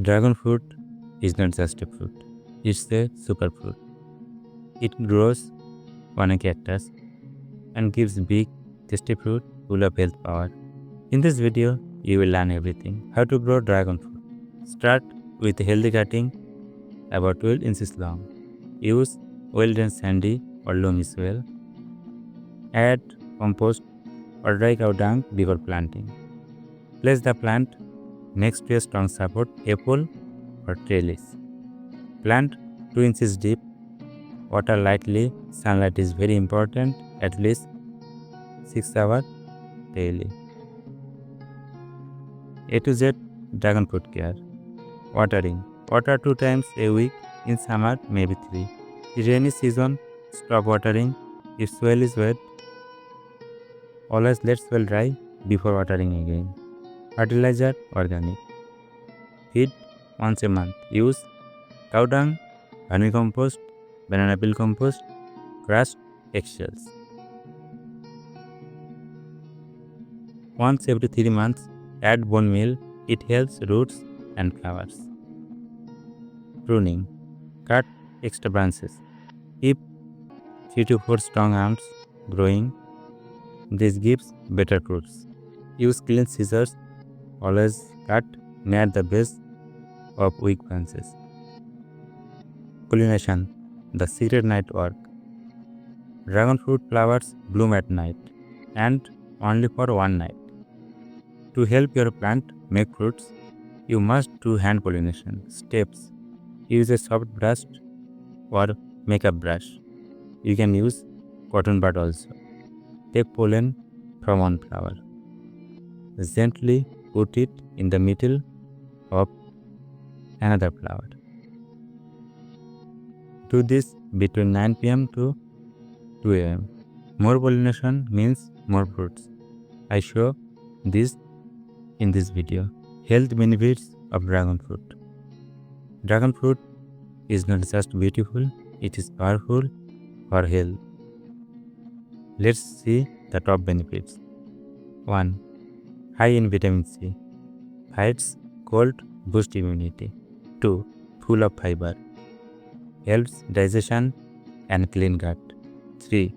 Dragon fruit is not just a fruit, it's a superfruit. It grows on a cactus and gives big, tasty fruit full of health power. In this video, you will learn everything. How to grow dragon fruit. Start with a healthy cutting about 12 inches long. Use well-drained sandy or loamy soil. Add compost or dry cow dung before planting. Place the plant next to a strong support, a pole or trellis. Plant 2 inches deep. Water lightly. Sunlight is very important, at least 6 hours daily. A to Z dragon fruit care. Watering. Water 2 times a week. In summer, maybe 3. In rainy season, stop watering. If soil is wet, always let soil dry before watering again. Fertilizer organic. Feed once a month. Use cow dung, vermicompost, banana peel compost, crushed eggshells. Once every 3 months, add bone meal. It helps roots and flowers. Pruning. Cut extra branches. Keep 3 to 4 strong arms growing. This gives better fruits. Use clean scissors. Always cut near the base of weak branches. Pollination. The secret night work. Dragon fruit flowers bloom at night and only for one night. To help your plant make fruits, you must do hand pollination. Steps. Use a soft brush or makeup brush. You can use cotton bud also. Take pollen from one flower. Gently put it in the middle of another flower. Do this between 9 pm to 2 am. More pollination means more fruits. I show this in this video. Health benefits of dragon fruit. Dragon fruit is not just beautiful, it is powerful for health. Let's see the top benefits. 1. High in vitamin C. Fights cold, boosts immunity. 2. Full of fiber. Helps digestion and clean gut. 3.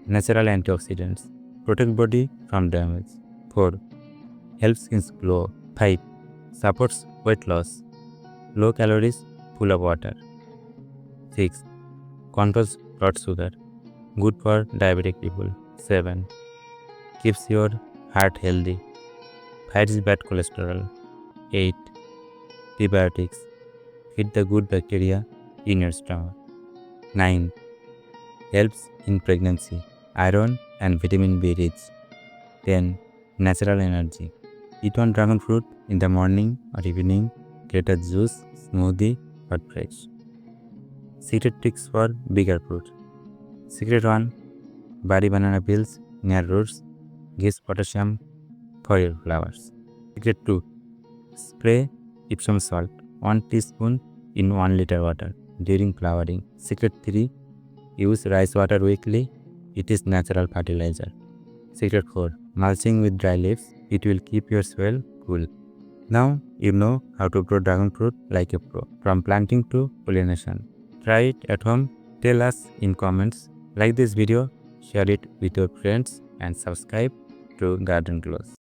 Natural antioxidants. Protect body from damage. 4. Helps skin glow. 5. Supports weight loss. Low calories, full of water. 6. Controls blood sugar. Good for diabetic people. 7. Keeps your heart healthy. Fights bad cholesterol. 8. Prebiotics. Feed the good bacteria in your stomach. 9. Helps in pregnancy. Iron and vitamin B rich. 10. Natural energy. Eat one dragon fruit in the morning or evening. Get a juice, smoothie or fresh. Secret tricks for bigger fruit. Secret 1. Bury banana peels near roots. Gives potassium for your flowers. Secret 2. Spray Epsom salt 1 teaspoon in 1 liter water during flowering. Secret 3. Use rice water weekly. It is natural fertilizer. Secret 4. Mulching with dry leaves. It will keep your soil cool. Now you know how to grow dragon fruit like a pro, from planting to pollination. Try it at home. Tell us in comments. Like this video, share it with your friends and subscribe to Garden Glows.